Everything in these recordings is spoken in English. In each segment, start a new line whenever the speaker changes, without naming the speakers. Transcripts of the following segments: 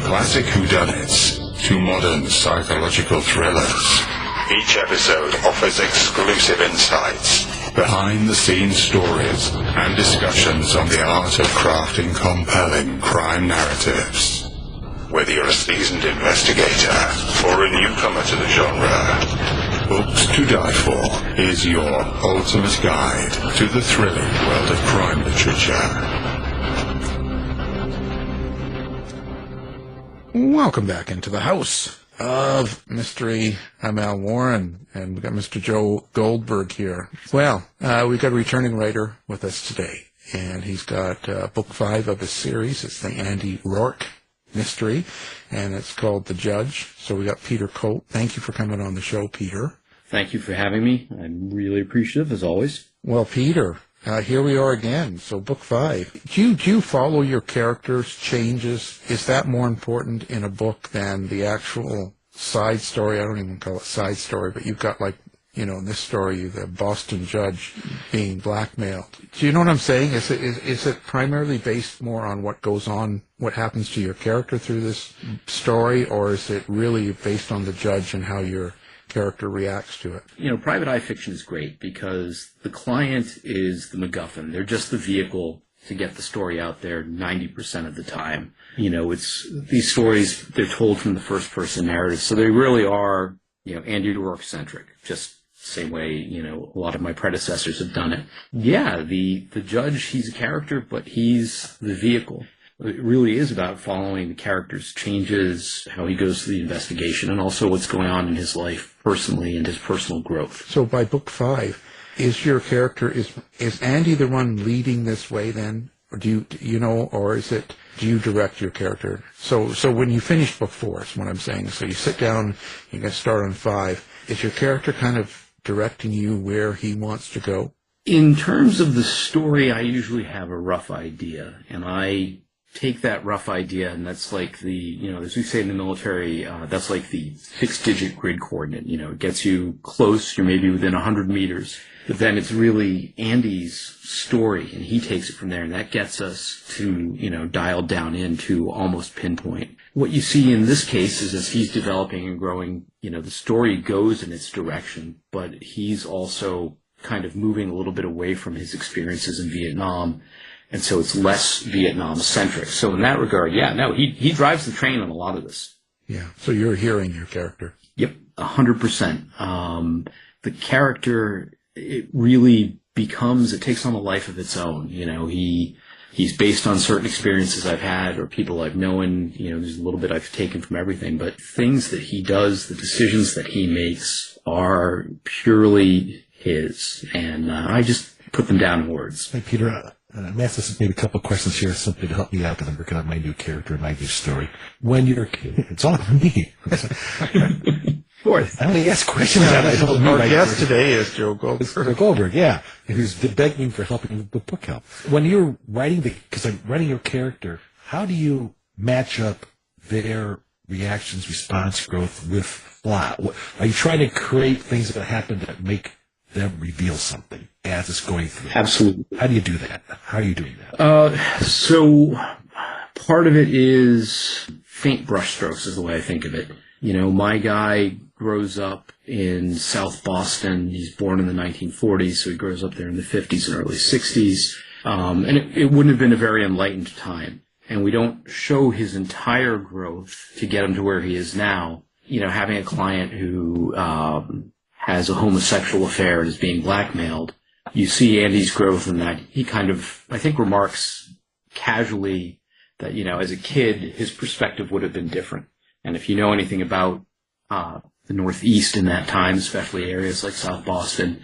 classic whodunits to modern psychological thrillers, each episode offers exclusive insights, behind-the-scenes stories, and discussions on the art of crafting compelling crime narratives. Whether you're a seasoned investigator or a newcomer to the genre, Books to Die For is your ultimate guide to the thrilling world of crime literature.
Welcome back into the house of mystery. I'm Al Warren, and we've got Mr. Joe Goldberg here. Well, we've got a returning writer with us today, and he's got book 5 of his series. It's the Andy Roark mystery, and it's called The Judge. So we got Peter Colt. Thank you for coming on the show, Peter.
Thank you for having me. I'm really appreciative, as always.
Well, Peter, here we are again. So book 5. Do you follow your characters' changes? Is that more important in a book than the actual side story? I don't even call it side story, but you've got, like, in this story, the Boston judge being blackmailed. Do you know what I'm saying? Is it primarily based more on what goes on, what happens to your character through this story, or is it really based on the judge and how your character reacts to it?
Private eye fiction is great because the client is the MacGuffin. They're just the vehicle to get the story out there 90% of the time. It's these stories, they're told from the first person narrative, so they really are, Andy Roark centric, just same way, a lot of my predecessors have done it. Yeah, the judge, he's a character, but he's the vehicle. It really is about following the character's changes, how he goes through the investigation, and also what's going on in his life personally and his personal growth.
So by book 5, is your character, is Andy the one leading this way then? Or do you direct your character? So when you finish book 4, is what I'm saying. So you sit down, you're going to start on 5. Is your character kind of directing you where he wants to go?
In terms of the story, I usually have a rough idea, and I take that rough idea, and that's like the, as we say in the military, that's like the 6-digit grid coordinate. It gets you close, you're maybe within 100 meters, but then it's really Andy's story, and he takes it from there, and that gets us to, dialed down into almost pinpoint. What you see in this case is as he's developing and growing, the story goes in its direction, but he's also kind of moving a little bit away from his experiences in Vietnam, and so it's less Vietnam-centric. So in that regard, he drives the train on a lot of this.
Yeah, so you're hearing your character.
Yep, 100%. The character, it really it takes on a life of its own. He's based on certain experiences I've had or people I've known. There's a little bit I've taken from everything, but things that he does, the decisions that he makes are purely his, and I just put them down in words.
Hey, Peter, I'm asking maybe a couple of questions here simply to help me out because I'm working on my new character and my new story. When you're a kid, it's all on me.
Of course.
I only ask questions. Our
guest today is Joe Goldberg.
Joe Goldberg, yeah, who's begging for helping with book help. When you're writing because I'm writing your character, how do you match up their reactions, response, growth with plot? Are you trying to create things that happen that make them reveal something as it's going through?
Absolutely.
How do you do that? How are you doing that?
So part of it is faint brushstrokes is the way I think of it. My guy grows up in South Boston. He's born in the 1940s, so he grows up there in the 50s and early 60s. And it wouldn't have been a very enlightened time. And we don't show his entire growth to get him to where he is now. Having a client who has a homosexual affair and is being blackmailed, you see Andy's growth in that he kind of, I think, remarks casually that, as a kid, his perspective would have been different. And if you know anything about the Northeast in that time, especially areas like South Boston,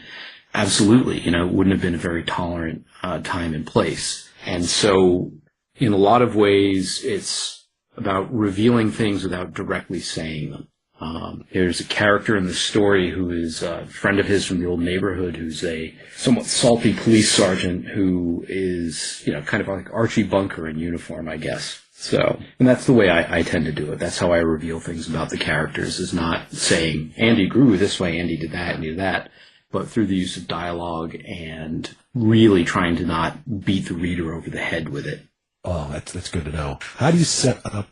absolutely, it wouldn't have been a very tolerant time and place. And so in a lot of ways, it's about revealing things without directly saying them. There's a character in the story who is a friend of his from the old neighborhood who's a somewhat salty police sergeant who is, kind of like Archie Bunker in uniform, I guess. So, and that's the way I tend to do it. That's how I reveal things about the characters, is not saying, Andy grew this way, Andy did that, and did that, but through the use of dialogue and really trying to not beat the reader over the head with it.
Oh, that's good to know. How do you set up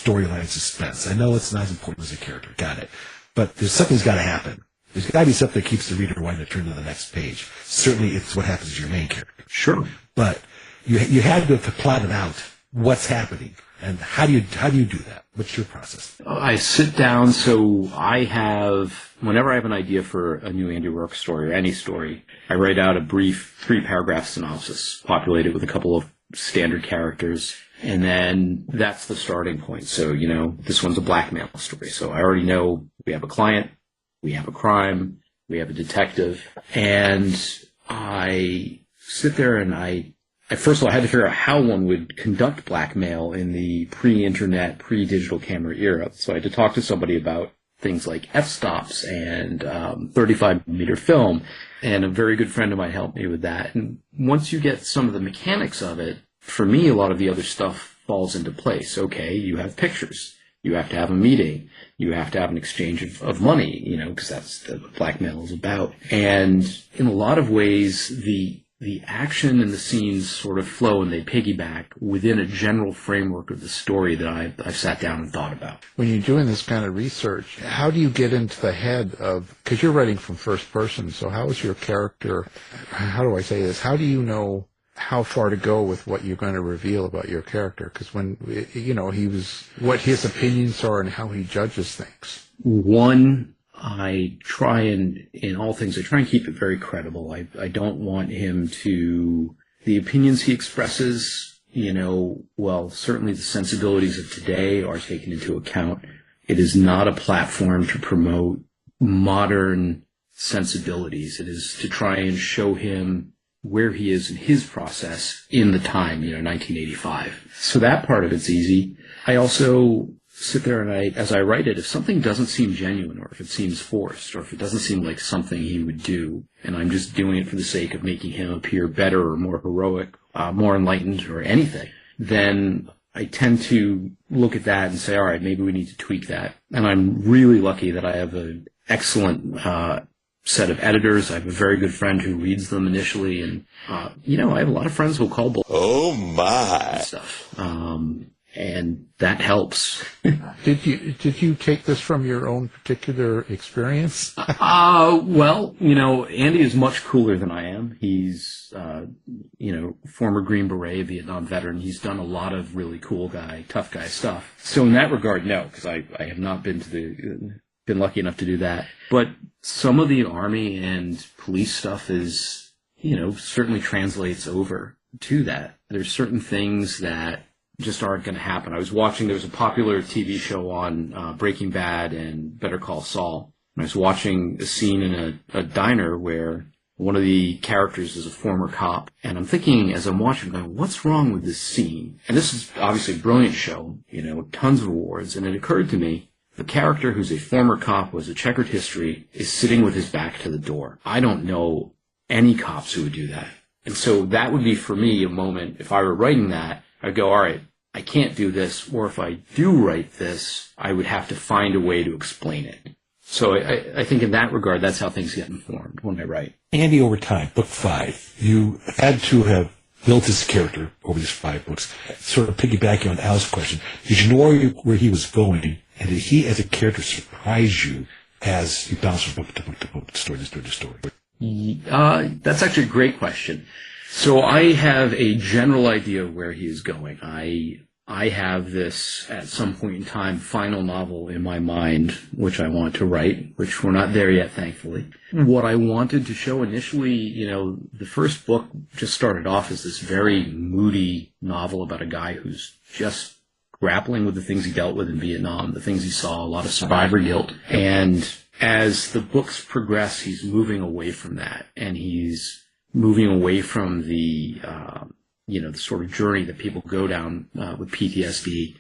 storyline suspense. I know it's not as important as a character. Got it. But something's got to happen. There's got to be something that keeps the reader wanting to turn to the next page. Certainly, it's what happens to your main character.
Sure.
But you had to plot it out. What's happening, and how do you do that? What's your process?
I sit down. So whenever I have an idea for a new Andy Roark story or any story, I write out a brief 3-paragraph synopsis, populate it with a couple of standard characters, and then that's the starting point. So, this one's a blackmail story. So I already know we have a client, we have a crime, we have a detective, and I sit there and first of all, I had to figure out how one would conduct blackmail in the pre-internet, pre-digital camera era. So I had to talk to somebody about things like f-stops and 35mm film, and a very good friend of mine helped me with that. And once you get some of the mechanics of it, for me, a lot of the other stuff falls into place. Okay, you have pictures. You have to have a meeting. You have to have an exchange of money, because that's what blackmail is about. And in a lot of ways, the action and the scenes sort of flow and they piggyback within a general framework of the story that I've sat down and thought about.
When you're doing this kind of research, how do you get into the head of, because you're writing from first person, so how is your character, how do I say this, how do you know how far to go with what you're going to reveal about your character? Because when, what his opinions are and how he judges things.
One, I try and, in all things, I try and keep it very credible. I don't want him to, the opinions he expresses, certainly the sensibilities of today are taken into account. It is not a platform to promote modern sensibilities. It is to try and show him where he is in his process in the time, 1985. So that part of it's easy. I also sit there and as I write it, if something doesn't seem genuine, or if it seems forced, or if it doesn't seem like something he would do, and I'm just doing it for the sake of making him appear better or more heroic, more enlightened or anything, then I tend to look at that and say, all right, maybe we need to tweak that. And I'm really lucky that I have an excellent set of editors. I have a very good friend who reads them initially, and I have a lot of friends who will call bull.
Oh my!
Stuff. And that helps.
Did you take this from your own particular experience?
Well, Andy is much cooler than I am. He's, former Green Beret, Vietnam veteran. He's done a lot of really cool guy, tough guy stuff. So in that regard, no, because I have not been lucky enough to do that. But some of the Army and police stuff is, certainly translates over to that. There's certain things that just aren't going to happen. I was watching, there was a popular TV show on Breaking Bad and Better Call Saul. And I was watching a scene in a diner where one of the characters is a former cop. And I'm thinking, as I'm watching, going, what's wrong with this scene? And this is obviously a brilliant show, tons of awards. And it occurred to me, the character who's a former cop who has a checkered history is sitting with his back to the door. I don't know any cops who would do that. And so that would be, for me, a moment, if I were writing that, I'd go, all right, I can't do this, or if I do write this, I would have to find a way to explain it. So I think in that regard, that's how things get informed when I write.
Andy, over time, book 5, you had to have built his character over these 5 books, sort of piggybacking on Al's question. Did you know where he was going, and did he, as a character, surprise you as you bounced from book to book to book, story to story to story?
That's actually a great question. So I have a general idea of where he is going. I have this, at some point in time, final novel in my mind, which I want to write, which we're not there yet, thankfully. What I wanted to show initially, the first book just started off as this very moody novel about a guy who's just grappling with the things he dealt with in Vietnam, the things he saw, a lot of survivor guilt. And as the books progress, he's moving away from that, and he's moving away from the sort of journey that people go down with PTSD,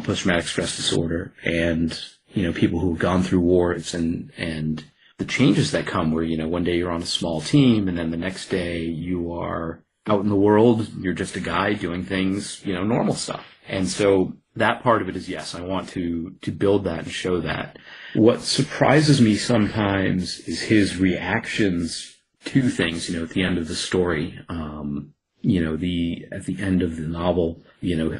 post-traumatic stress disorder, and, people who have gone through wars and the changes that come where, one day you're on a small team and then the next day you are out in the world, you're just a guy doing things, normal stuff. And so that part of it is, yes, I want to build that and show that. What surprises me sometimes is his reactions to things, at the end of the story. at the end of the novel,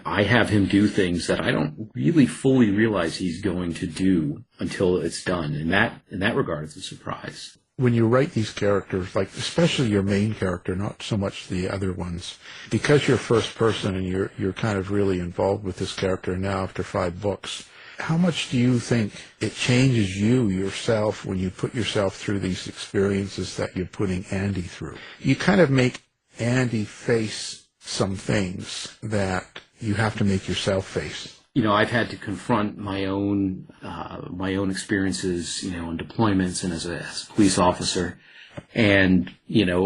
I have him do things that I don't really fully realize he's going to do until it's done. And in that regard, it's a surprise.
When you write these characters, like especially your main character, not so much the other ones, because you're first person and you're kind of really involved with this character now after 5 books, how much do you think it changes you yourself when you put yourself through these experiences that you're putting Andy through? You kind of make Andy face some things that you have to make yourself face.
I've had to confront my own experiences, on deployments and as a police officer, and,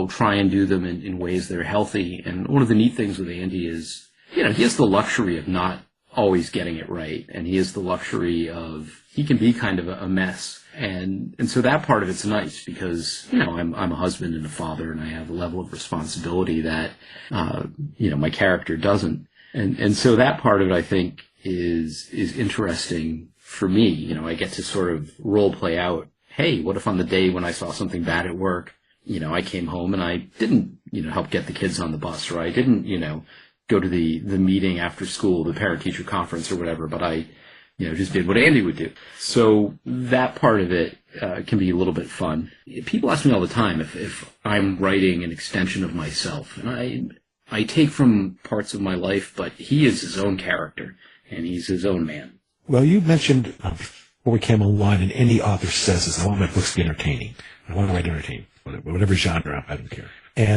try and do them in ways that are healthy. And one of the neat things with Andy is, he has the luxury of not always getting it right. And he has the luxury of, he can be kind of a mess. And so that part of it's nice because, I'm a husband and a father and I have a level of responsibility that, my character doesn't. And so that part of it, I think, is interesting for me. I get to sort of role play out, hey, what if on the day when I saw something bad at work, I came home and I didn't, help get the kids on the bus, or I didn't, go to the meeting after school, the parent-teacher conference or whatever, but I, just did what Andy would do. So that part of it can be a little bit fun. People ask me all the time if I'm writing an extension of myself, and I take from parts of my life, but he is his own character, and he's his own man.
Well, you mentioned before we came online, and any author says is, I want my books to be entertaining. I want to write entertaining, whatever genre, I don't care.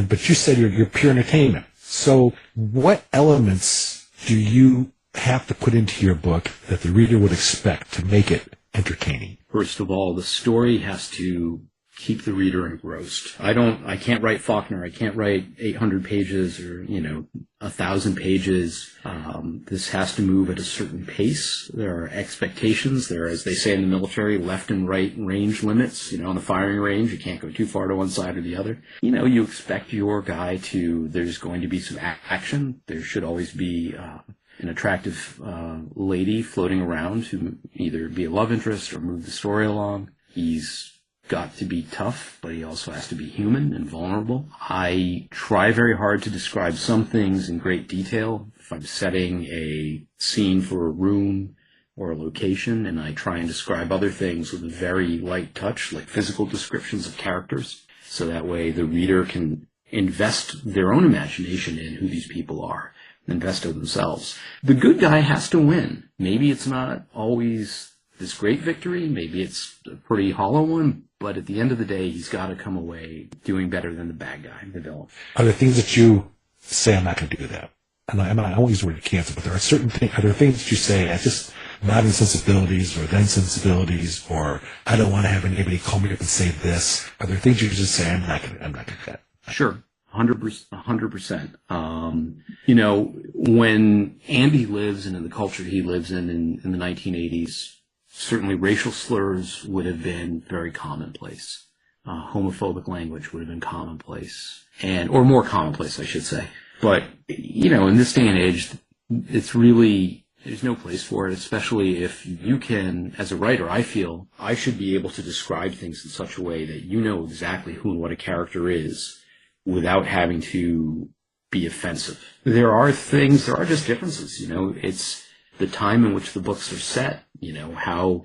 But you said you're pure entertainment. So what elements do you have to put into your book that the reader would expect to make it entertaining?
First of all, the story has to keep the reader engrossed. I can't write Faulkner. I can't write 800 pages or, 1,000 pages. This has to move at a certain pace. There are expectations. There are, as they say in the military, left and right range limits. On the firing range, you can't go too far to one side or the other. You expect your guy there's going to be some action. There should always be an attractive lady floating around to either be a love interest or move the story along. He's got to be tough, but he also has to be human and vulnerable. I try very hard to describe some things in great detail. If I'm setting a scene for a room or a location, and I try and describe other things with a very light touch, like physical descriptions of characters, so that way the reader can invest their own imagination in who these people are, invest in themselves. The good guy has to win. Maybe it's not always this great victory, maybe it's a pretty hollow one, but at the end of the day, he's got to come away doing better than the bad guy, the villain.
Are there things that you say, I'm not going to do that? And I won't use the word cancel, but there are certain things, are there things that you say, I just not in sensibilities or then sensibilities, or I don't want to have anybody call me up and say this? Are there things you just say, I'm not going to do that?
Sure. 100%. When Andy lives and in the culture he lives in the 1980s, certainly racial slurs would have been very commonplace. Homophobic language would have been commonplace, or more commonplace, I should say. But, in this day and age, it's really, there's no place for it, especially if you can, as a writer, I feel I should be able to describe things in such a way that you know exactly who and what a character is without having to be offensive. There are just differences, it's the time in which the books are set, how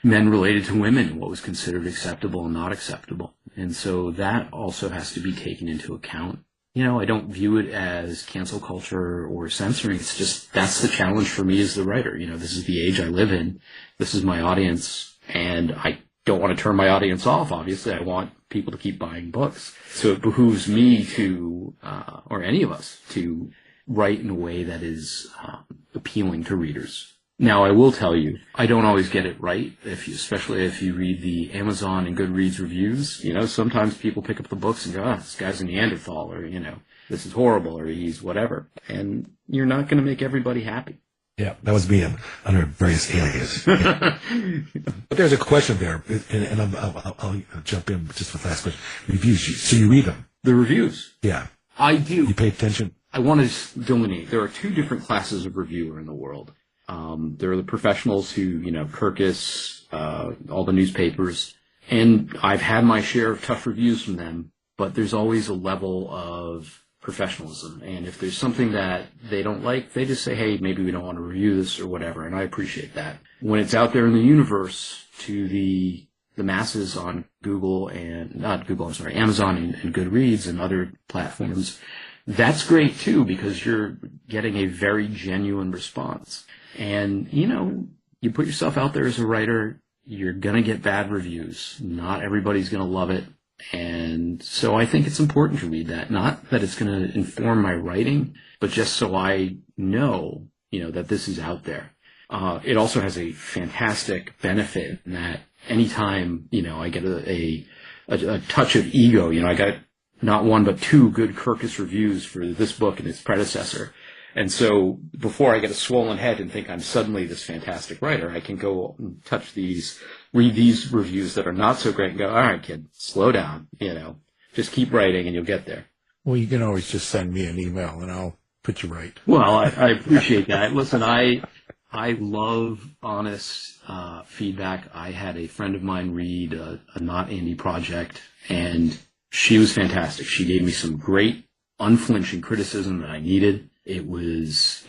men related to women, what was considered acceptable and not acceptable. And so that also has to be taken into account. I don't view it as cancel culture or censoring. It's just, that's the challenge for me as the writer. This is the age I live in. This is my audience. And I don't want to turn my audience off, obviously. I want people to keep buying books. So it behooves me to, or any of us, to write in a way that is appealing to readers. Now, I will tell you, I don't always get it right, especially if you read the Amazon and Goodreads reviews. Sometimes people pick up the books and go, this guy's a Neanderthal, or, this is horrible, or he's whatever. And you're not going to make everybody happy.
Yeah, that was me under various aliases. Yeah. But there's a question there, and I'll jump in just with the last question. Reviews, so you read them?
The reviews?
Yeah.
I do.
You pay attention?
I want to delineate. There are two different classes of reviewer in the world. There are the professionals who, Kirkus, all the newspapers, and I've had my share of tough reviews from them, but there's always a level of professionalism. And if there's something that they don't like, they just say, hey, maybe we don't want to review this or whatever. And I appreciate that. When it's out there in the universe to the masses on Amazon and Goodreads and other platforms, that's great too, because you're getting a very genuine response. And, you put yourself out there as a writer, you're going to get bad reviews. Not everybody's going to love it. And so I think it's important to read that. Not that it's going to inform my writing, but just so I know, that this is out there. It also has a fantastic benefit in that anytime, I get a touch of ego, I got not one but two good Kirkus reviews for this book and its predecessor. And so before I get a swollen head and think I'm suddenly this fantastic writer, I can go and read these reviews that are not so great and go, all right, kid, slow down, just keep writing and you'll get there.
Well, you can always just send me an email and I'll put you right.
Well, I appreciate that. Listen, I love honest feedback. I had a friend of mine read a Not Andy project, and she was fantastic. She gave me some great, unflinching criticism that I needed. It was,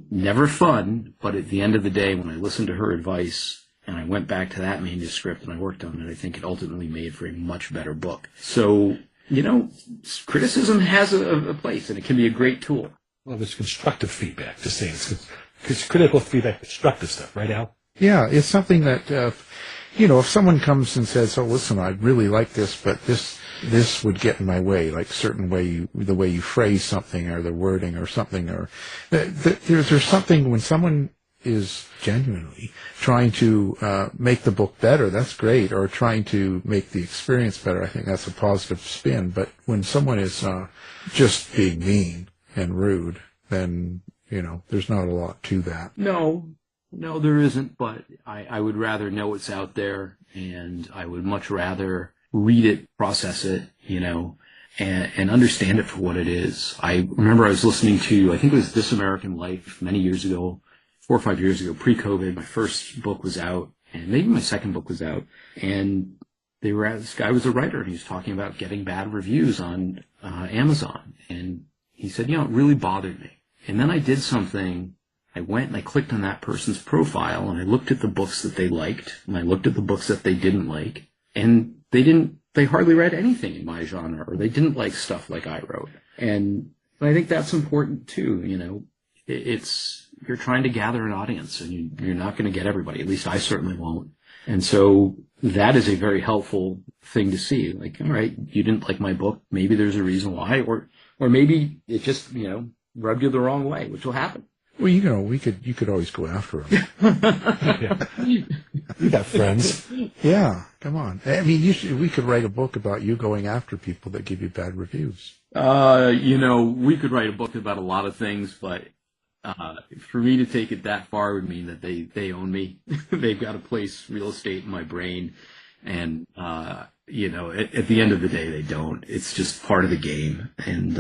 never fun, but at the end of the day, when I listened to her advice and I went back to that manuscript and I worked on it, I think it ultimately made for a much better book. So, criticism has a place, and it can be a great tool.
Well, there's constructive feedback, just saying. It's critical feedback, constructive stuff, right, Al?
Yeah, it's something that, if someone comes and says, oh, listen, I really like this, but this would get in my way, like the way you phrase something or the wording or something, or there's something when someone is genuinely trying to make the book better, that's great, or trying to make the experience better, I think that's a positive spin. But when someone is just being mean and rude, then, there's not a lot to that.
No, there isn't, but I would rather know it's out there, and I would much rather read it, process it, and understand it for what it is. I remember I was listening to, I think it was This American Life many years ago, 4 or 5 years ago, pre-COVID. My first book was out, and maybe my second book was out, and this guy was a writer, and he was talking about getting bad reviews on Amazon, and he said, it really bothered me. And then I did something. I went and I clicked on that person's profile, and I looked at the books that they liked, and I looked at the books that they didn't like, and they hardly read anything in my genre, or they didn't like stuff like I wrote. And I think that's important too, you're trying to gather an audience, and you're not going to get everybody. At least I certainly won't. And so that is a very helpful thing to see. Like, all right, you didn't like my book. Maybe there's a reason why, or maybe it just, rubbed you the wrong way, which will happen.
Well, you could always go after them.
You got friends.
Yeah, come on. I mean, we could write a book about you going after people that give you bad reviews.
We could write a book about a lot of things, but for me to take it that far would mean that they own me. They've got to place real estate in my brain, and at the end of the day, they don't. It's just part of the game, and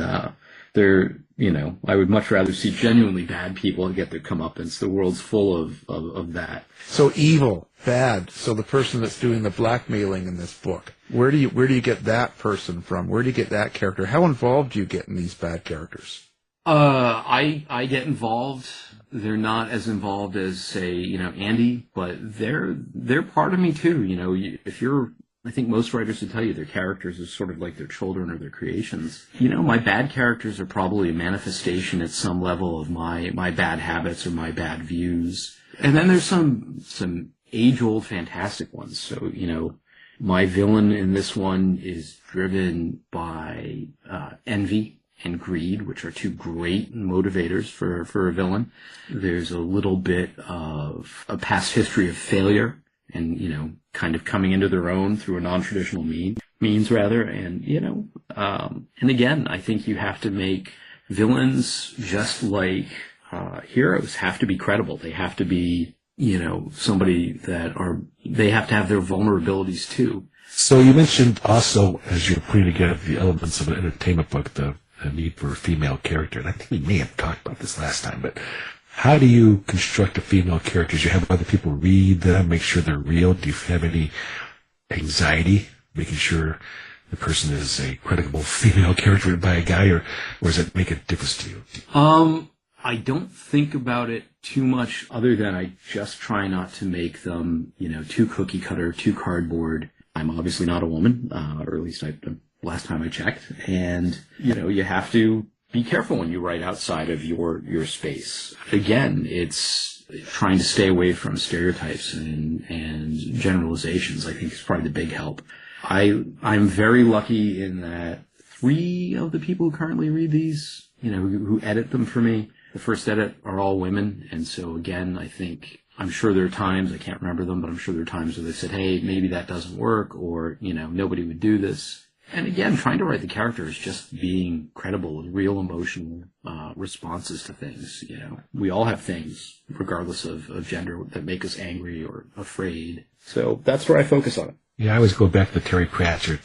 I would much rather see genuinely bad people get their comeuppance. The world's full of that.
So evil, bad. So the person that's doing the blackmailing in this book, where do you get that person from? Where do you get that character? How involved do you get in these bad characters?
I get involved. They're not as involved as, say, Andy, but they're part of me too. I think most writers would tell you their characters are sort of like their children or their creations. My bad characters are probably a manifestation at some level of my bad habits or my bad views. And then there's some age-old fantastic ones. So, my villain in this one is driven by envy and greed, which are two great motivators for a villain. There's a little bit of a past history of failure, and, kind of coming into their own through a non-traditional means rather. And, and again, I think you have to make villains just like heroes have to be credible. They have to be, somebody they have to have their vulnerabilities too.
So you mentioned also, as you're putting together the elements of an entertainment book, the need for a female character. And I think we may have talked about this last time, but how do you construct a female character? Do you have other people read them, make sure they're real? Do you have any anxiety making sure the person is a credible female character written by a guy, or does it make a difference to you?
I don't think about it too much, other than I just try not to make them, too cookie cutter, too cardboard. I'm obviously not a woman, or at least last time I checked. And, you have to be careful when you write outside of your space. Again, it's trying to stay away from stereotypes and generalizations, I think, is probably the big help. I'm very lucky in that 3 of the people who currently read these, who edit them for me, the first edit, are all women. And so, again, I'm sure there are times, I can't remember them, but I'm sure there are times where they said, hey, maybe that doesn't work, or, nobody would do this. And again, trying to write the characters, just being credible with real emotional responses to things. We all have things, regardless of gender, that make us angry or afraid. So that's where I focus on it.
Yeah, I always go back to the Terry Pratchett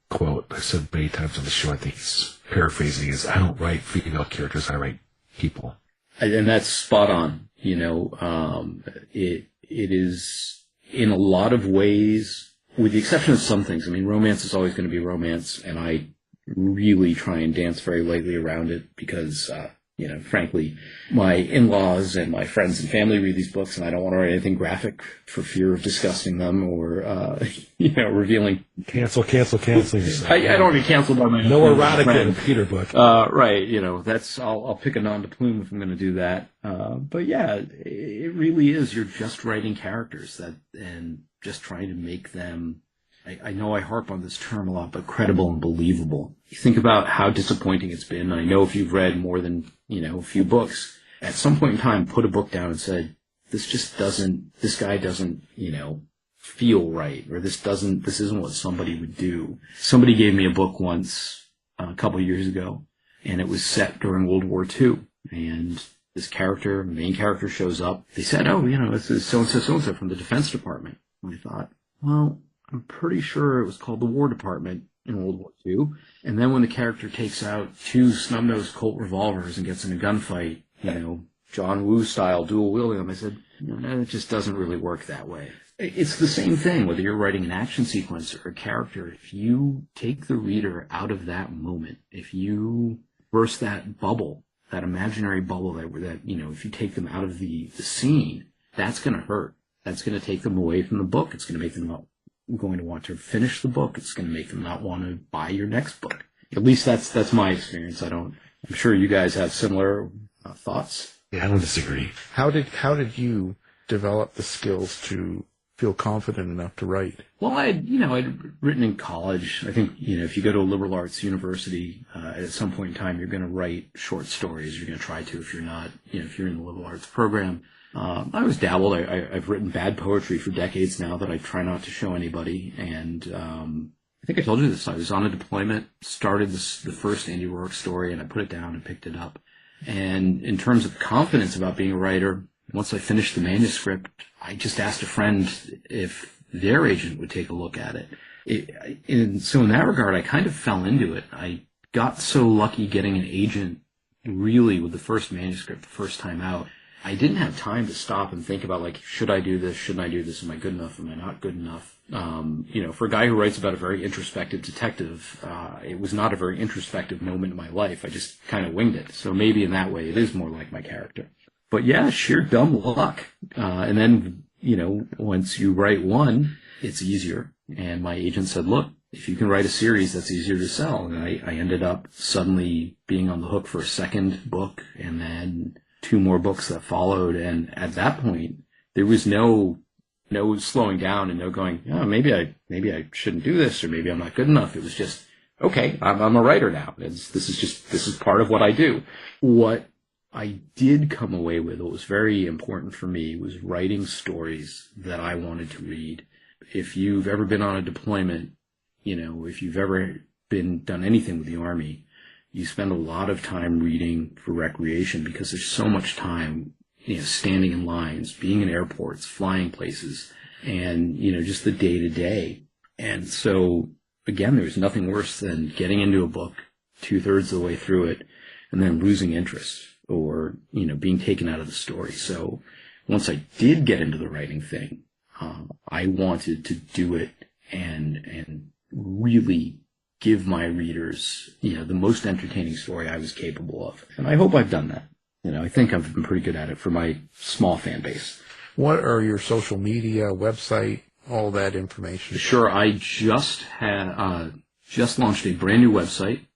quote I said many times on the show. I think he's paraphrasing is, I don't write female characters, I write people.
And that's spot on. It is, in a lot of ways, with the exception of some things. I mean, romance is always going to be romance, and I really try and dance very lightly around it because, frankly, my in-laws and my friends and family read these books, and I don't want to write anything graphic for fear of disgusting them or, revealing.
Cancel yourself.
I don't want to be canceled by my
no erotica in Peter book.
Right. I'll pick a nom de plume if I'm going to do that. But yeah, it really is. You're just writing characters and just trying to make them, I know I harp on this term a lot, but credible and believable. You think about how disappointing it's been. I know if you've read more than, a few books, at some point in time, put a book down and said, this guy doesn't, feel right, or this isn't what somebody would do. Somebody gave me a book once, a couple of years ago, and it was set during World War II. And this main character shows up. They said, oh, this is so-and-so from the Defense Department. And I thought, well, I'm pretty sure it was called the War Department in World War II. And then when the character takes out 2 snub-nosed Colt revolvers and gets in a gunfight, John Woo style, dual wielding them, I said, it just doesn't really work that way. It's the same thing, whether you're writing an action sequence or a character. If you take the reader out of that moment, if you burst that bubble, that imaginary bubble that if you take them out of the scene, that's going to hurt. That's going to take them away from the book. It's going to make them not going to want to finish the book. It's going to make them not want to buy your next book. At least that's my experience. I'm sure you guys have similar thoughts.
Yeah, I don't disagree.
How did you develop the skills to feel confident enough to write? Well,
I'd written in college. I think, if you go to a liberal arts university, at some point in time, you're going to write short stories. You're going to try to, if you're not, if you're in the liberal arts program. I always dabbled. I've written bad poetry for decades now that I try not to show anybody. And I think I told you this. I was on a deployment, started the first Andy Roark story, and I put it down and picked it up. And in terms of confidence about being a writer, once I finished the manuscript, I just asked a friend if their agent would take a look at it. So in that regard, I kind of fell into it. I got so lucky getting an agent really with the first manuscript the first time out. I didn't have time to stop and think about, should I do this? Shouldn't I do this? Am I good enough? Am I not good enough? For a guy who writes about a very introspective detective, it was not a very introspective moment in my life. I just kind of winged it. So maybe in that way, it is more like my character. But yeah, sheer dumb luck. And then, once you write one, it's easier. And my agent said, look, if you can write a series, that's easier to sell. And I ended up suddenly being on the hook for a second book, and then 2 more books that followed. And at that point, there was no slowing down and no going, oh, maybe I shouldn't do this, or maybe I'm not good enough. It was just, okay, I'm a writer now. This is part of what I do. What I did come away with, what was very important for me, was writing stories that I wanted to read. If you've ever been on a deployment, if you've ever done anything with the Army, you spend a lot of time reading for recreation because there's so much time, standing in lines, being in airports, flying places, and, just the day-to-day. And so, again, there's nothing worse than getting into a book 2/3 of the way through it and then losing interest or, being taken out of the story. So once I did get into the writing thing, I wanted to do it and really give my readers, the most entertaining story I was capable of. And I hope I've done that. I think I've been pretty good at it for my small fan base.
What are your social media, website, all that information?
Sure. I just launched a brand new website,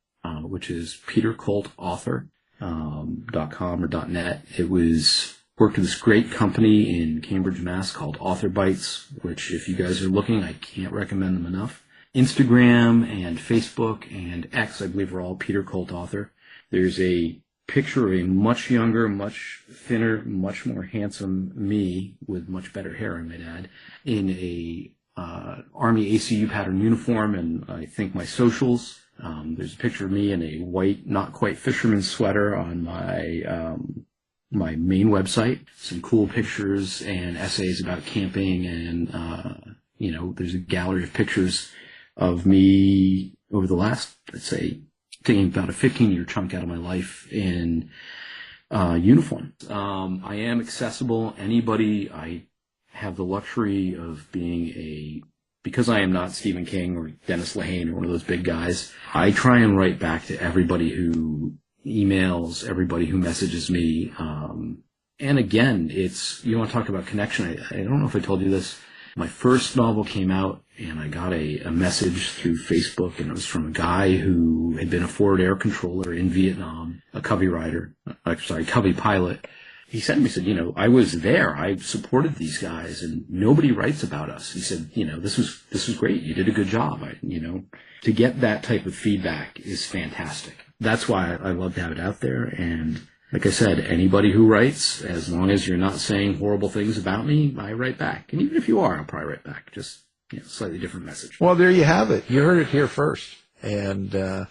which is petercoltauthor.com or .net. It was worked with this great company in Cambridge, Mass. called Author Bites, which if you guys are looking, I can't recommend them enough. Instagram and Facebook and X, I believe, are all Peter Colt Author. There's a picture of a much younger, much thinner, much more handsome me with much better hair, I might add, in a Army ACU pattern uniform, and I think my socials. There's a picture of me in a white, not quite fisherman sweater on my main website. Some cool pictures and essays about camping, and there's a gallery of pictures of me over the last, let's say, taking about a 15-year chunk out of my life in uniform. I am accessible. Anybody, I have the luxury of being because I am not Stephen King or Dennis Lehane or one of those big guys, I try and write back to everybody who emails, everybody who messages me. And again, you want to talk about connection. I don't know if I told you this. My first novel came out, and I got a message through Facebook, and it was from a guy who had been a forward air controller in Vietnam, a Covey pilot. He sent me, said, I was there. I supported these guys, and nobody writes about us. He said, this was great. You did a good job. To get that type of feedback is fantastic. That's why I love to have it out there. And like I said, anybody who writes, as long as you're not saying horrible things about me, I write back. And even if you are, I'll probably write back. Just slightly different message.
Well, there you have it. You heard it here first. And the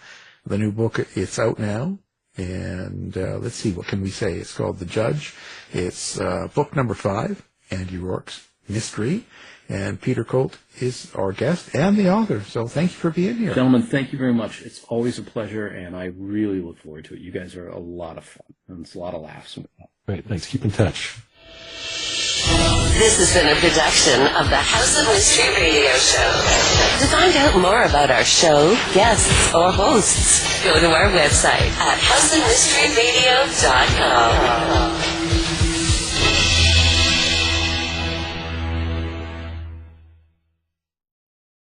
new book, it's out now. And let's see, what can we say? It's called The Judge. It's book number 5, Andy Roark's Mystery. And Peter Colt is our guest and the author. So thank you for being here.
Gentlemen, thank you very much. It's always a pleasure, and I really look forward to it. You guys are a lot of fun, and it's a lot of laughs.
Great, thanks. Keep in touch.
This has been a production of the House of Mystery Radio Show. To find out more about our show, guests, or hosts, go to our website at houseofmysteryradio.com.